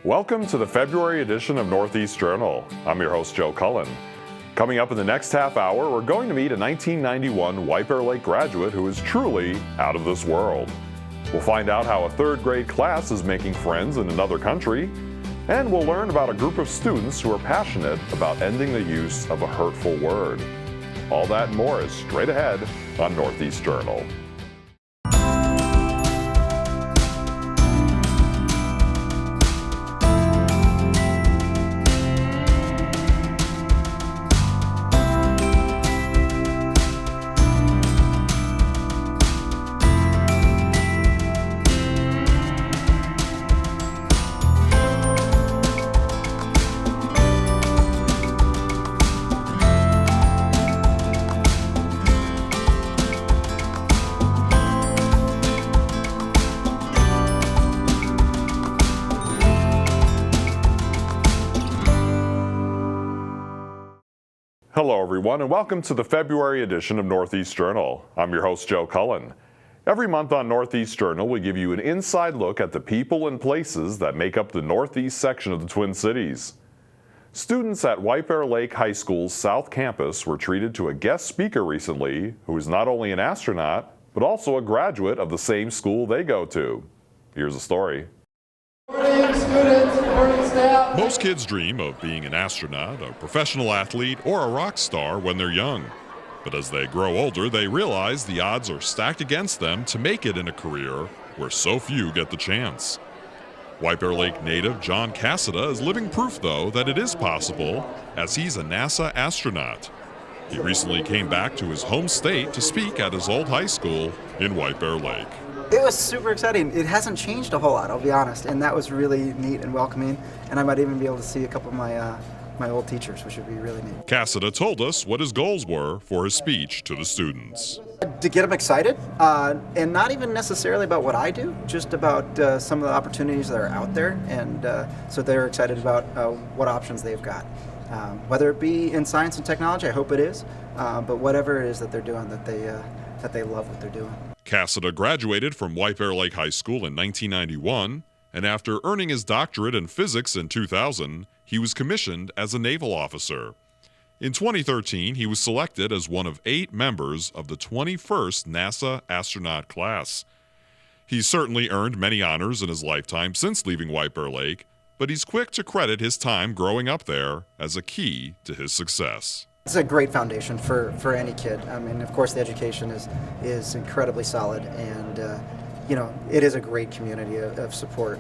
Welcome to the February edition of Northeast Journal. I'm your host, Joe Cullen. Coming up in the next half hour, we're going to meet a 1991 White Bear Lake graduate who is truly out of this world. We'll find out how a third grade class is making friends in another country, and we'll learn about a group of students who are passionate about ending the use of a hurtful word. All that and more is straight ahead on Northeast Journal. Hello everyone and welcome to the February edition of Northeast Journal. I'm your host Joe Cullen. Every month on Northeast Journal we give you an inside look at the people and places that make up the northeast section of the Twin Cities. Students at White Bear Lake High School's South Campus were treated to a guest speaker recently who is not only an astronaut but also a graduate of the same school they go to. Here's the story. Most kids dream of being an astronaut, a professional athlete, or a rock star when they're young. But as they grow older, they realize the odds are stacked against them to make it in a career where so few get the chance. White Bear Lake native John Cassida is living proof, though, that it is possible, as he's a NASA astronaut. He recently came back to his home state to speak at his old high school in White Bear Lake. It was super exciting. It hasn't changed a whole lot, I'll be honest, and that was really neat and welcoming, and I might even be able to see a couple of my old teachers, which would be really neat. Cassida told us what his goals were for his speech to the students. To get them excited, and not even necessarily about what I do, just about some of the opportunities that are out there, and so they're excited about what options they've got. Whether it be in science and technology, I hope it is, but whatever it is that they're doing, that they love what they're doing. Cassida graduated from White Bear Lake High School in 1991, and after earning his doctorate in physics in 2000, he was commissioned as a naval officer. In 2013, he was selected as one of 8 members of the 21st NASA astronaut class. He's certainly earned many honors in his lifetime since leaving White Bear Lake, but he's quick to credit his time growing up there as a key to his success. It's a great foundation for any kid. I mean, of course, the education is incredibly solid, and it is a great community of support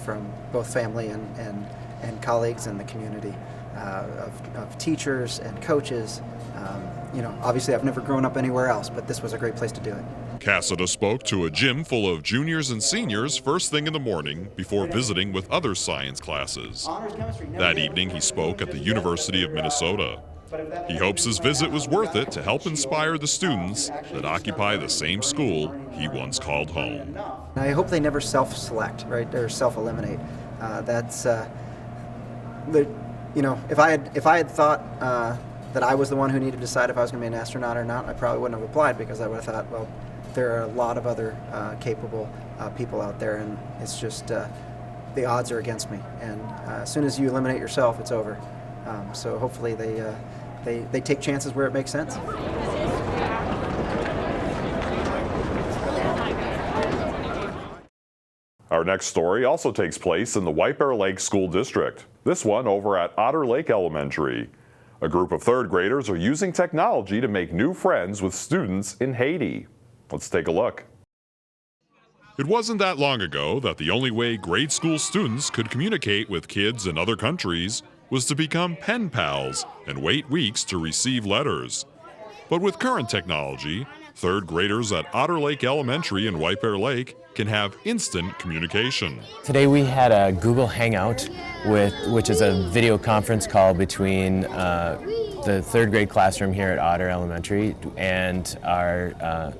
from both family and colleagues in the community, of teachers and coaches. Obviously, I've never grown up anywhere else, but this was a great place to do it. Cassida spoke to a gym full of juniors and seniors first thing in the morning before visiting with other science classes. That evening, he spoke at the University of Minnesota. He hopes his visit was worth it to help inspire the students that occupy the same school he once called home. I hope they never self-select, right, or self-eliminate. If I had thought that I was the one who needed to decide if I was going to be an astronaut or not, I probably wouldn't have applied, because I would have thought, well, there are a lot of other capable people out there, and it's just the odds are against me. And as soon as you eliminate yourself, it's over. So hopefully they take chances where it makes sense. Our next story also takes place in the White Bear Lake School District, this one over at Otter Lake Elementary. A group of third graders are using technology to make new friends with students in Haiti. Let's take a look. It wasn't that long ago that the only way grade school students could communicate with kids in other countries was to become pen pals and wait weeks to receive letters. But with current technology, third graders at Otter Lake Elementary in White Bear Lake can have instant communication. Today we had a Google Hangout, which is a video conference call between the third grade classroom here at Otter Elementary and our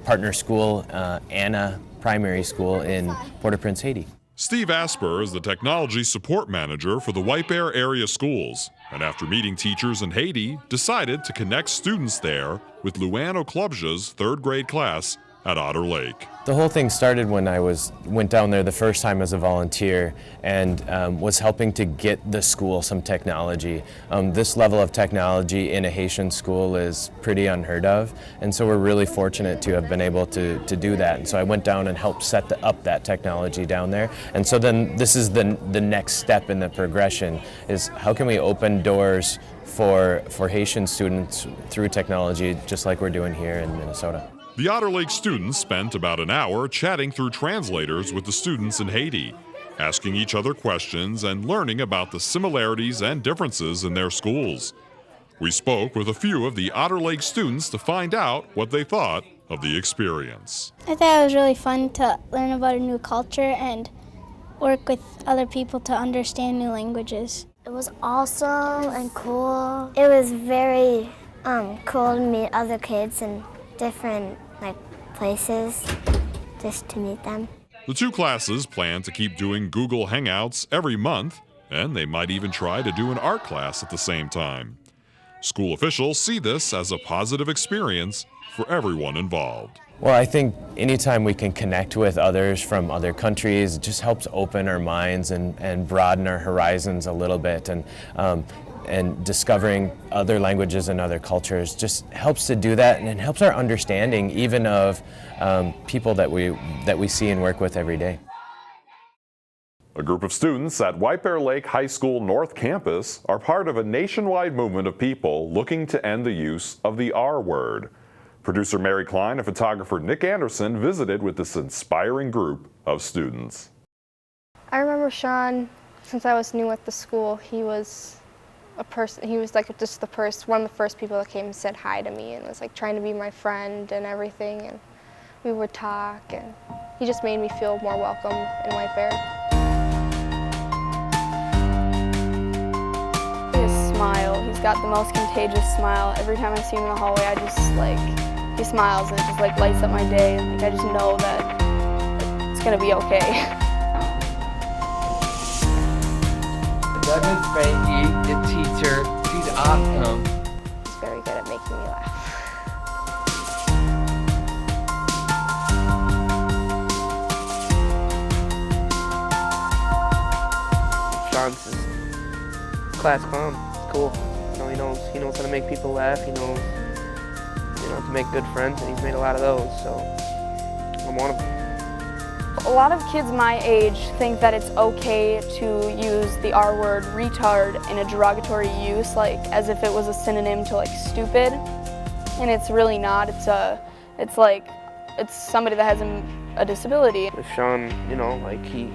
partner school, Anna Primary School in Port-au-Prince, Haiti. Steve Asper is the technology support manager for the White Bear area schools, and after meeting teachers in Haiti, decided to connect students there with Luann O'Clubja's third grade class at Otter Lake. The whole thing started when I went down there the first time as a volunteer and was helping to get the school some technology. This level of technology in a Haitian school is pretty unheard of, and so we're really fortunate to have been able to do that. And so I went down and helped set up that technology down there. And so then this is the next step in the progression, is how can we open doors for Haitian students through technology, just like we're doing here in Minnesota. The Otter Lake students spent about an hour chatting through translators with the students in Haiti, asking each other questions and learning about the similarities and differences in their schools. We spoke with a few of the Otter Lake students to find out what they thought of the experience. I thought it was really fun to learn about a new culture and work with other people to understand new languages. It was awesome and cool. It was very cool to meet other kids in different places, just to meet them. The two classes plan to keep doing Google Hangouts every month, and they might even try to do an art class at the same time. School officials see this as a positive experience for everyone involved. Well, I think anytime we can connect with others from other countries, it just helps open our minds and broaden our horizons a little bit. And discovering other languages and other cultures just helps to do that, and it helps our understanding even of people that we see and work with every day. A group of students at White Bear Lake High School North Campus are part of a nationwide movement of people looking to end the use of the R word. Producer Mary Klein and photographer Nick Anderson visited with this inspiring group of students. I remember Sean, since I was new at the school, he was just one of the first people that came and said hi to me and was trying to be my friend and everything, and we would talk, and he just made me feel more welcome in White Bear. His smile, he's got the most contagious smile. Every time I see him in the hallway, I just he smiles and it just lights up my day, and I just know that it's gonna be okay. That Miss Frankie, the teacher, she's awesome. He's very good at making me laugh. Sean's his class clown. It's cool. He knows how to make people laugh. He knows, to make good friends, and he's made a lot of those. So I'm one of them. A lot of kids my age think that it's okay to use the R word retard in a derogatory use, as if it was a synonym to stupid, and it's really not. It's somebody that has a disability. With Sean,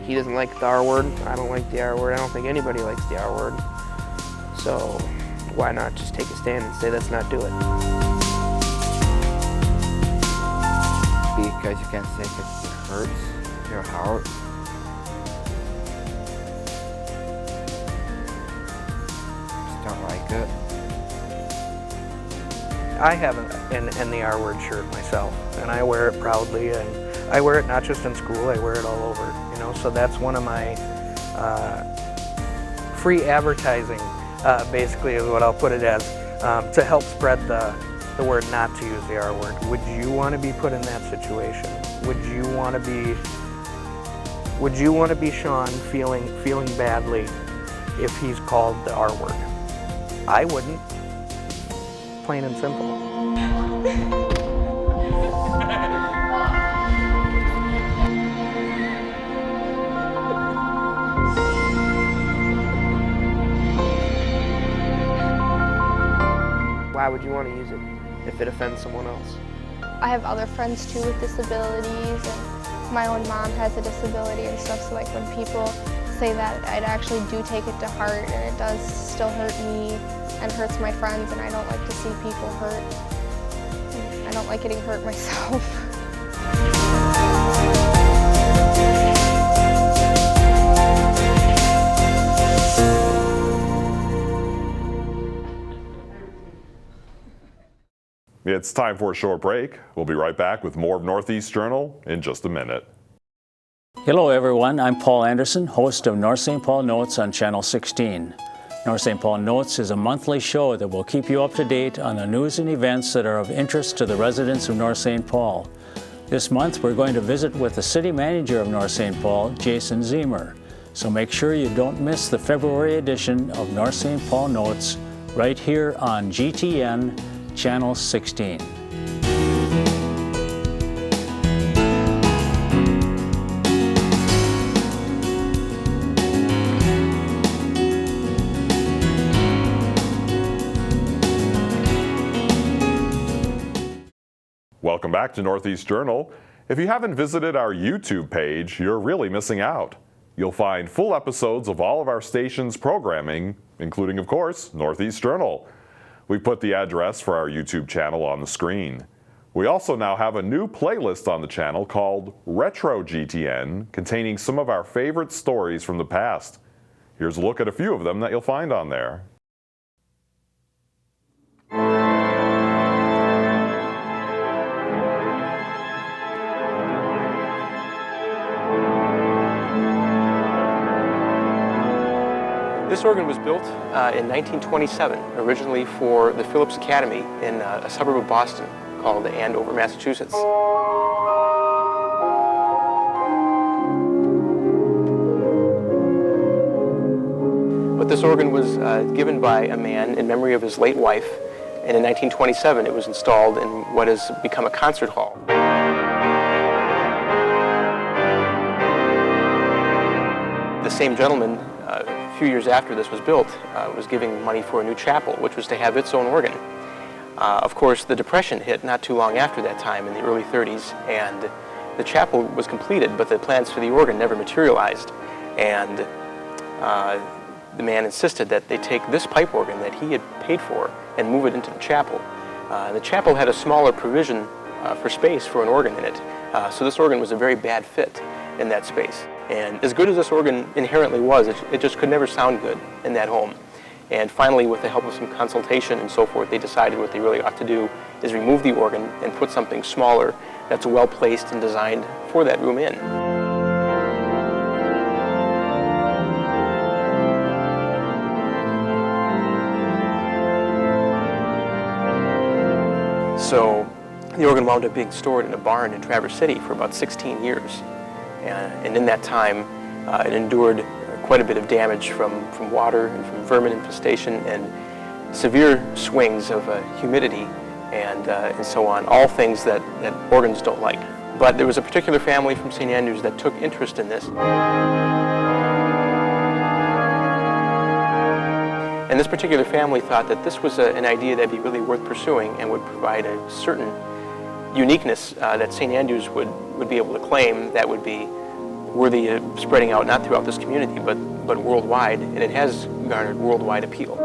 he doesn't like the R word. I don't like the R word. I don't think anybody likes the R word. So why not just take a stand and say let's not do it? Because you can say it hurts your heart. Just don't like it. I have an the R word shirt myself, and I wear it proudly, and I wear it not just in school, I wear it all over, so that's one of my free advertising, basically, is what I'll put it as, to help spread the word not to use the R word. Would you want to be put in that situation? Would you want to be Sean feeling badly if he's called the R word? I wouldn't. Plain and simple. Why would you want to use it if it offends someone else? I have other friends too with disabilities, and my own mom has a disability and stuff, so when people say that, I actually do take it to heart, and it does still hurt me and hurts my friends, and I don't like to see people hurt. I don't like getting hurt myself. It's time for a short break. We'll be right back with more of Northeast Journal in just a minute. Hello everyone, I'm Paul Anderson, host of North St. Paul Notes on Channel 16. North St. Paul Notes is a monthly show that will keep you up to date on the news and events that are of interest to the residents of North St. Paul. This month, we're going to visit with the city manager of North St. Paul, Jason Zemer. So make sure you don't miss the February edition of North St. Paul Notes right here on GTN Channel 16. Welcome back to Northeast Journal. If you haven't visited our YouTube page, you're really missing out. You'll find full episodes of all of our station's programming, including, of course, Northeast Journal. We put the address for our YouTube channel on the screen. We also now have a new playlist on the channel called RetroGN, containing some of our favorite stories from the past. Here's a look at a few of them that you'll find on there. This organ was built in 1927, originally for the Phillips Academy in a suburb of Boston called Andover, Massachusetts. But this organ was given by a man in memory of his late wife, and in 1927 it was installed in what has become a concert hall. The same gentleman, a few years after this was built, was giving money for a new chapel, which was to have its own organ. Of course, the Depression hit not too long after that time in the early 30s, and the chapel was completed, but the plans for the organ never materialized. And the man insisted that they take this pipe organ that he had paid for and move it into the chapel. The chapel had a smaller provision for space for an organ in it, so this organ was a very bad fit in that space. And as good as this organ inherently was, it just could never sound good in that home. And finally, with the help of some consultation and so forth, they decided what they really ought to do is remove the organ and put something smaller that's well placed and designed for that room in. So the organ wound up being stored in a barn in Traverse City for about 16 years. And in that time, it endured quite a bit of damage from water and from vermin infestation and severe swings of humidity and so on, all things that organs don't like. But there was a particular family from St. Andrews that took interest in this. And this particular family thought that this was an idea that'd be really worth pursuing and would provide a certain uniqueness that St. Andrews would be able to claim that would be worthy of spreading out not throughout this community but worldwide, and it has garnered worldwide appeal.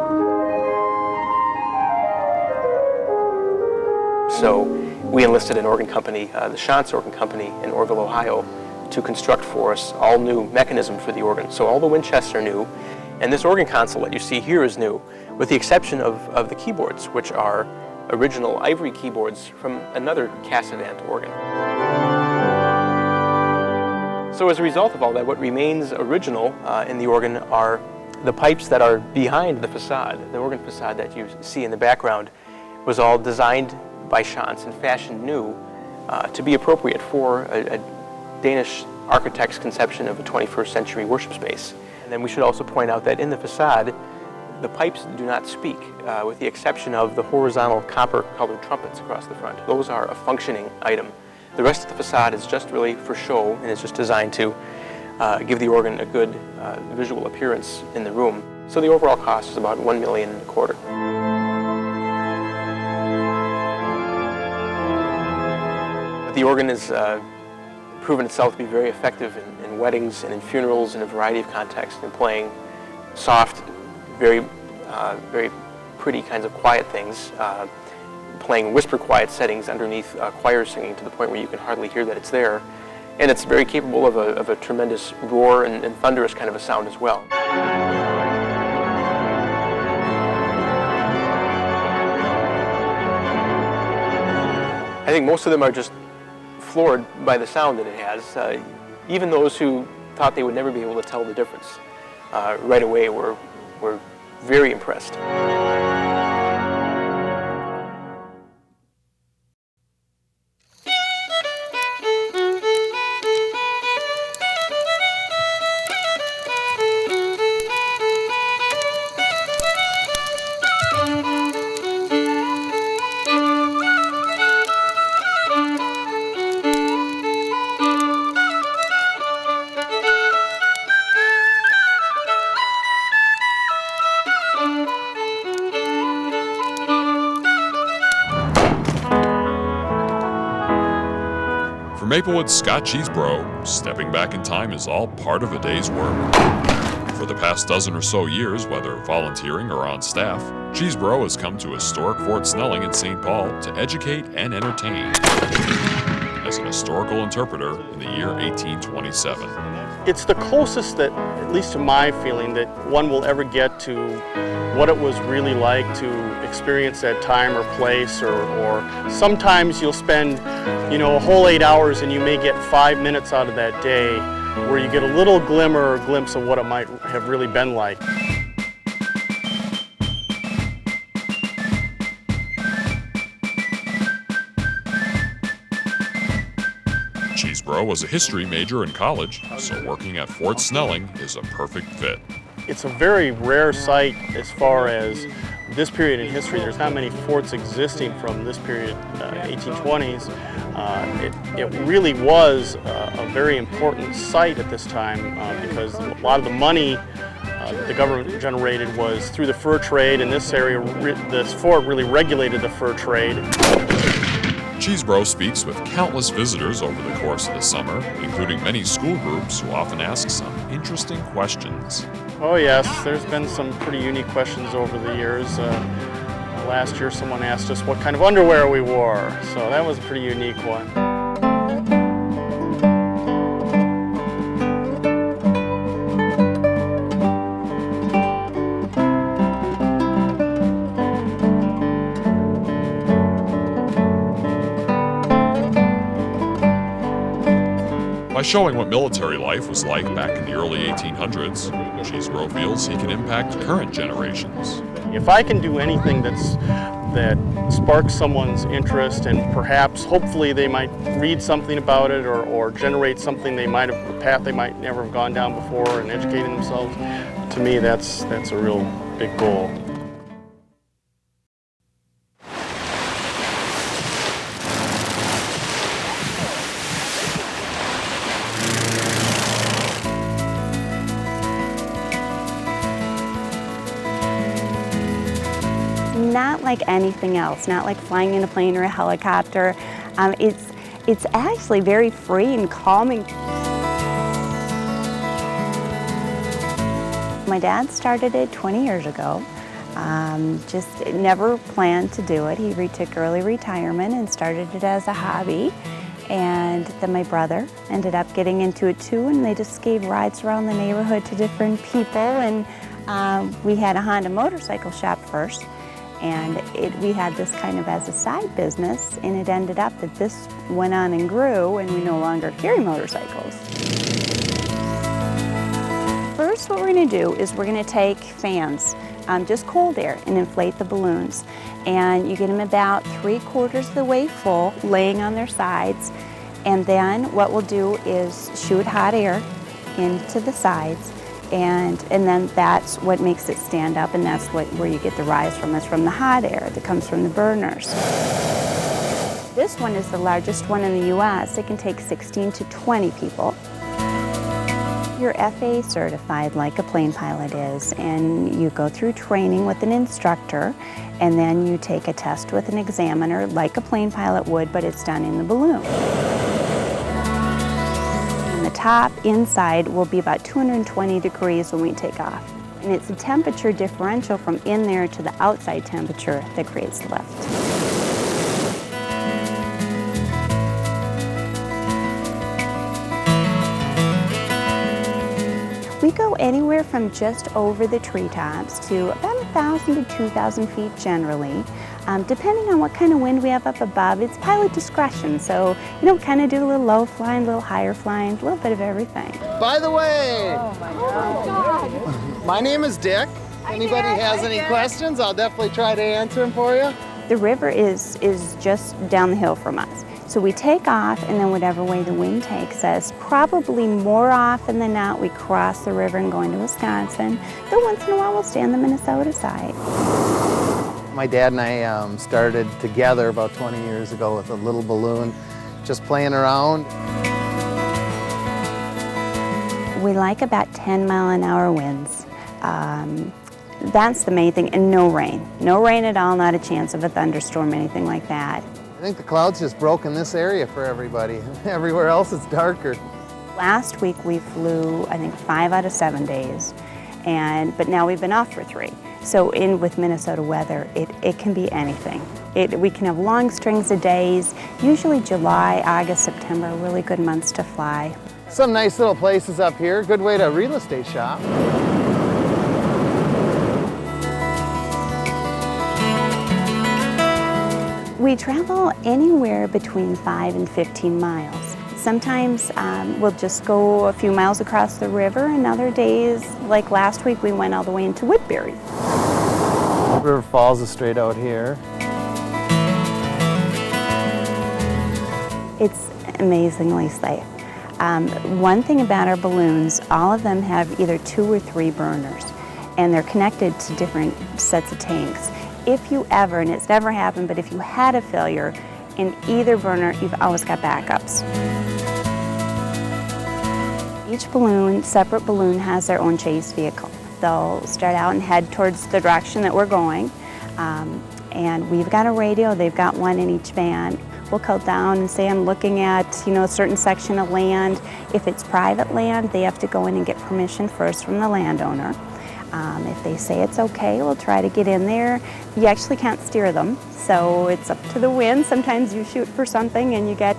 So we enlisted an organ company, the Shantz Organ Company in Orville, Ohio, to construct for us all new mechanism for the organ. So all the Winchests are new, and this organ console that you see here is new, with the exception of the keyboards, which are original ivory keyboards from another Cassavant organ. So as a result of all that, what remains original in the organ are the pipes that are behind the facade. The organ facade that you see in the background was all designed by Shantz and fashioned new to be appropriate for a Danish architect's conception of a 21st century worship space. And then we should also point out that in the facade, the pipes do not speak, with the exception of the horizontal copper-colored trumpets across the front. Those are a functioning item. The rest of the facade is just really for show, and it's just designed to give the organ a good visual appearance in the room. So the overall cost is about $1.25 million. But the organ has proven itself to be very effective in weddings and in funerals in a variety of contexts, in playing soft, very pretty kinds of quiet things, playing whisper quiet settings underneath choir singing to the point where you can hardly hear that it's there. And it's very capable of a tremendous roar and thunderous kind of a sound as well. I think most of them are just floored by the sound that it has. Even those who thought they would never be able to tell the difference right away were very impressed. Maplewood's Scott Cheesebro, stepping back in time is all part of a day's work. For the past dozen or so years, whether volunteering or on staff, Cheesebro has come to historic Fort Snelling in St. Paul to educate and entertain as an historical interpreter in the year 1827. It's the closest that, at least to my feeling, that one will ever get to what it was really like to experience that time or place, or sometimes you'll spend, a whole 8 hours and you may get 5 minutes out of that day where you get a little glimmer or glimpse of what it might have really been like. Cheesebro was a history major in college, so working at Fort Snelling is a perfect fit. It's a very rare site as far as this period in history. There's not many forts existing from this period, 1820s. It really was a very important site at this time because a lot of the money that the government generated was through the fur trade. In this area, this fort really regulated the fur trade. Cheesebro speaks with countless visitors over the course of the summer, including many school groups who often ask some interesting questions. Oh yes, there's been some pretty unique questions over the years. Last year someone asked us what kind of underwear we wore, so that was a pretty unique one. By showing what military life was like back in the early 1800s, Cheesebro feels he can impact current generations. If I can do anything that sparks someone's interest and perhaps, hopefully, they might read something about it or generate something a path they might never have gone down before and educating themselves, to me that's a real big goal. Not like anything else, not like flying in a plane or a helicopter. It's actually very free and calming. My dad started it 20 years ago. Just never planned to do it. He took early retirement and started it as a hobby. And then my brother ended up getting into it too, and they just gave rides around the neighborhood to different people. And we had a Honda motorcycle shop first. And we had this kind of as a side business, and it ended up that this went on and grew, and we no longer carry motorcycles. First, what we're going to do is we're going to take fans, just cold air, and inflate the balloons. And you get them about 3/4 of the way full, laying on their sides. And then what we'll do is shoot hot air into the sides. And then that's what makes it stand up, and that's where you get the rise from. It's from the hot air that comes from the burners. This one is the largest one in the U.S. It can take 16 to 20 people. You're FAA certified like a plane pilot is, and you go through training with an instructor, and then you take a test with an examiner like a plane pilot would, but it's done in the balloon. The top inside will be about 220 degrees when we take off. And it's a temperature differential from in there to the outside temperature that creates lift. We go anywhere from just over the treetops to about 1,000 to 2,000 feet generally. Depending on what kind of wind we have up above, it's pilot discretion. So, kind of do a little low flying, a little higher flying, a little bit of everything. By the way, oh my God. My name is Dick. Anybody has any questions, I'll definitely try to answer them for you. The river is just down the hill from us. So we take off, and then whatever way the wind takes us, probably more often than not, we cross the river and go into Wisconsin. But once in a while, we'll stay on the Minnesota side. My dad and I started together about 20 years ago with a little balloon, just playing around. We like about 10-mile-an-hour winds. That's the main thing, and no rain. No rain at all, not a chance of a thunderstorm, anything like that. I think the clouds just broke in this area for everybody. Everywhere else it's darker. Last week we flew, I think, 5 out of 7 days, but now we've been off for 3. So with Minnesota weather, it can be anything. We can have long strings of days. Usually July, August, September are really good months to fly. Some nice little places up here. Good way to real estate shop. We travel anywhere between 5 and 15 miles. Sometimes we'll just go a few miles across the river, and other days, like last week, we went all the way into Woodbury. River Falls is straight out here. It's amazingly safe. One thing about our balloons, all of them have either 2 or 3 burners, and they're connected to different sets of tanks. If you ever, and it's never happened, but if you had a failure in either burner, you've always got backups. Each balloon, separate balloon, has their own chase vehicle. They'll start out and head towards the direction that we're going, and we've got a radio, they've got one in each van. We'll count down and say, I'm looking at, a certain section of land. If it's private land, they have to go in and get permission first from the landowner. If they say it's okay, we'll try to get in there. You actually can't steer them, so it's up to the wind. Sometimes you shoot for something and you get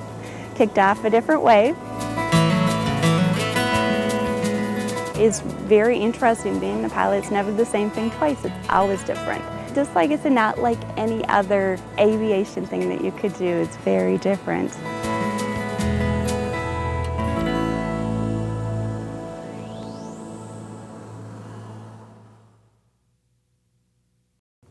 kicked off a different way. It's very interesting being the pilot. It's never the same thing twice. It's always different. Just like it's not like any other aviation thing that you could do. It's very different.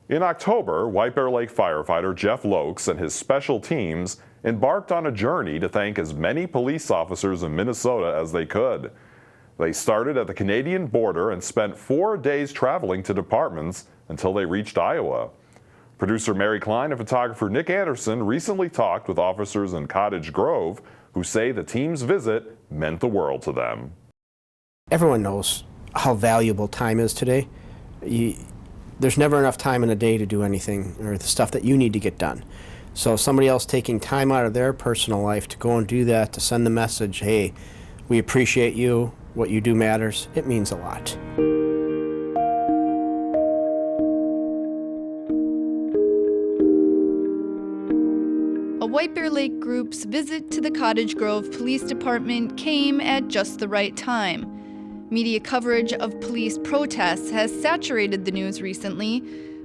In October, White Bear Lake firefighter Jeff Lokes and his special teams embarked on a journey to thank as many police officers in Minnesota as they could. They started at the Canadian border and spent 4 days traveling to departments until they reached Iowa. Producer Mary Klein and photographer Nick Anderson recently talked with officers in Cottage Grove who say the team's visit meant the world to them. Everyone knows how valuable time is today. There's never enough time in a day to do anything or the stuff that you need to get done. So somebody else taking time out of their personal life to go and do that, to send the message, hey, we appreciate you, what you do matters, it means a lot. A White Bear Lake group's visit to the Cottage Grove Police Department came at just the right time. Media coverage of police protests has saturated the news recently,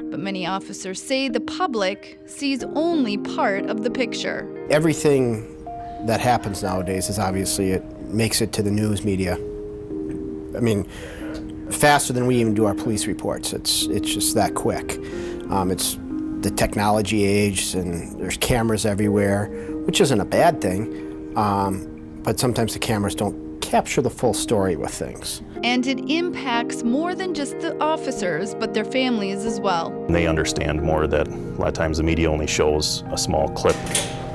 but many officers say the public sees only part of the picture. Everything that happens nowadays is obviously, it makes it to the news media. I mean, faster than we even do our police reports. It's just that quick. It's the technology age, and there's cameras everywhere, which isn't a bad thing, but sometimes the cameras don't capture the full story with things. And it impacts more than just the officers, but their families as well. They understand more that a lot of times the media only shows a small clip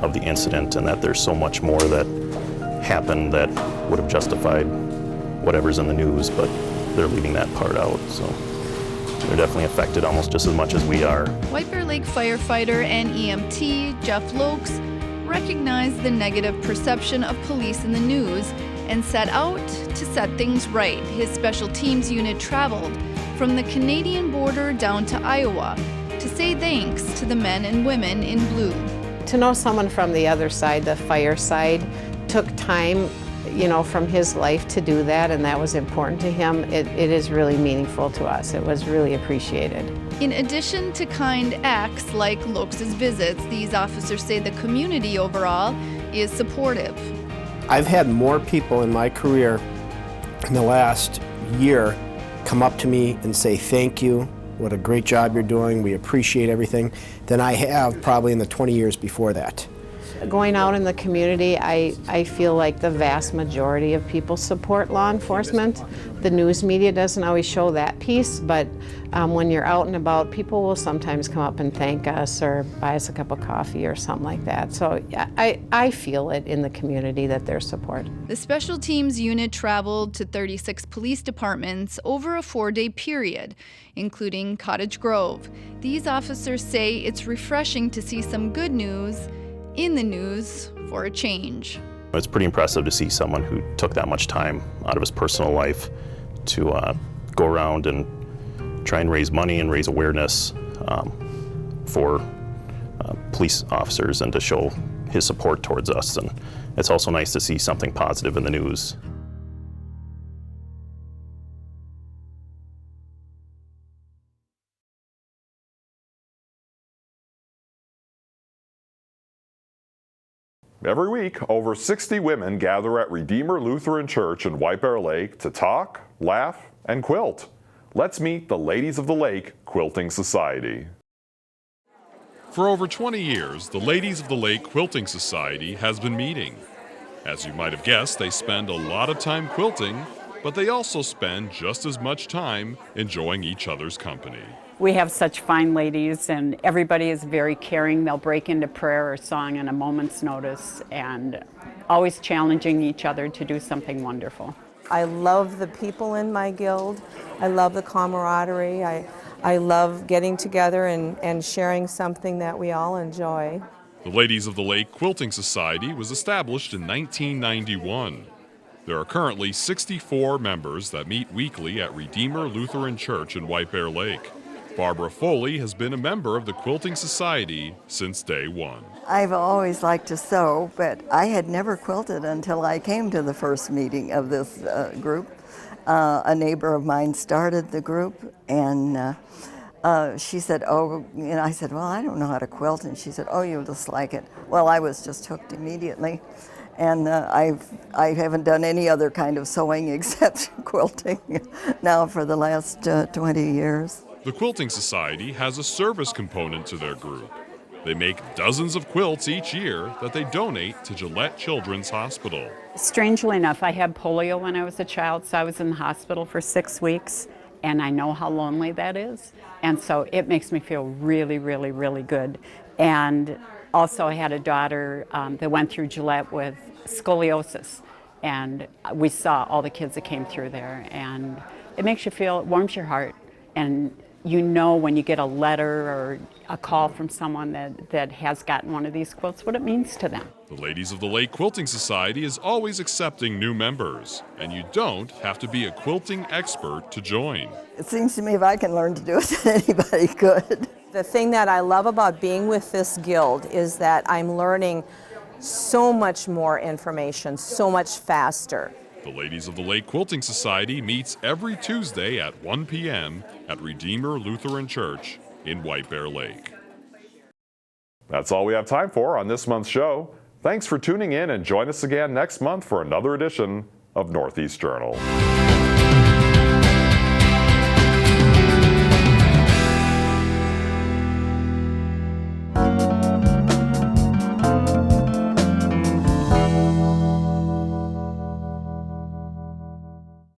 of the incident, and that there's so much more that happened that would have justified whatever's in the news, but they're leaving that part out. So they're definitely affected almost just as much as we are. White Bear Lake firefighter and EMT Jeff Lokes recognized the negative perception of police in the news and set out to set things right. His special teams unit traveled from the Canadian border down to Iowa to say thanks to the men and women in blue. To know someone from the other side, the fire side, took time, from his life to do that, and that was important to him. It is really meaningful to us. It was really appreciated. In addition to kind acts like Lokes' visits, these officers say the community overall is supportive. I've had more people in my career in the last year come up to me and say thank you, what a great job you're doing, we appreciate everything, than I have probably in the 20 years before that. Going out in the community, I feel like the vast majority of people support law enforcement. The news media doesn't always show that piece, but when you're out and about, people will sometimes come up and thank us or buy us a cup of coffee or something like that. So I feel it in the community that there's support. The special teams unit traveled to 36 police departments over a 4-day period, including Cottage Grove. These officers say it's refreshing to see some good news in the news for a change. It's pretty impressive to see someone who took that much time out of his personal life to go around and try and raise money and raise awareness for police officers and to show his support towards us. And it's also nice to see something positive in the news. Every week, over 60 women gather at Redeemer Lutheran Church in White Bear Lake to talk, laugh, and quilt. Let's meet the Ladies of the Lake Quilting Society. For over 20 years, the Ladies of the Lake Quilting Society has been meeting. As you might have guessed, they spend a lot of time quilting, but they also spend just as much time enjoying each other's company. We have such fine ladies, and everybody is very caring. They'll break into prayer or song in a moment's notice, and always challenging each other to do something wonderful. I love the people in my guild. I love the camaraderie. I love getting together and sharing something that we all enjoy. The Ladies of the Lake Quilting Society was established in 1991. There are currently 64 members that meet weekly at Redeemer Lutheran Church in White Bear Lake. Barbara Foley has been a member of the Quilting Society since day one. I've always liked to sew, but I had never quilted until I came to the first meeting of this group. A neighbor of mine started the group, and she said, oh, and I said, well, I don't know how to quilt, and she said, oh, you'll just like it. Well, I was just hooked immediately, and I haven't done any other kind of sewing except quilting now for the last 20 years. The Quilting Society has a service component to their group. They make dozens of quilts each year that they donate to Gillette Children's Hospital. Strangely enough, I had polio when I was a child, so I was in the hospital for 6 weeks, and I know how lonely that is. And so it makes me feel really, really, really good. And also I had a daughter that went through Gillette with scoliosis, and we saw all the kids that came through there, and it makes you feel, it warms your heart. And you know when you get a letter or a call from someone that has gotten one of these quilts, what it means to them. The Ladies of the Lake Quilting Society is always accepting new members, and you don't have to be a quilting expert to join. It seems to me if I can learn to do it, then anybody could. The thing that I love about being with this guild is that I'm learning so much more information, so much faster. The Ladies of the Lake Quilting Society meets every Tuesday at 1 p.m. at Redeemer Lutheran Church in White Bear Lake. That's all we have time for on this month's show. Thanks for tuning in, and join us again next month for another edition of Northeast Journal.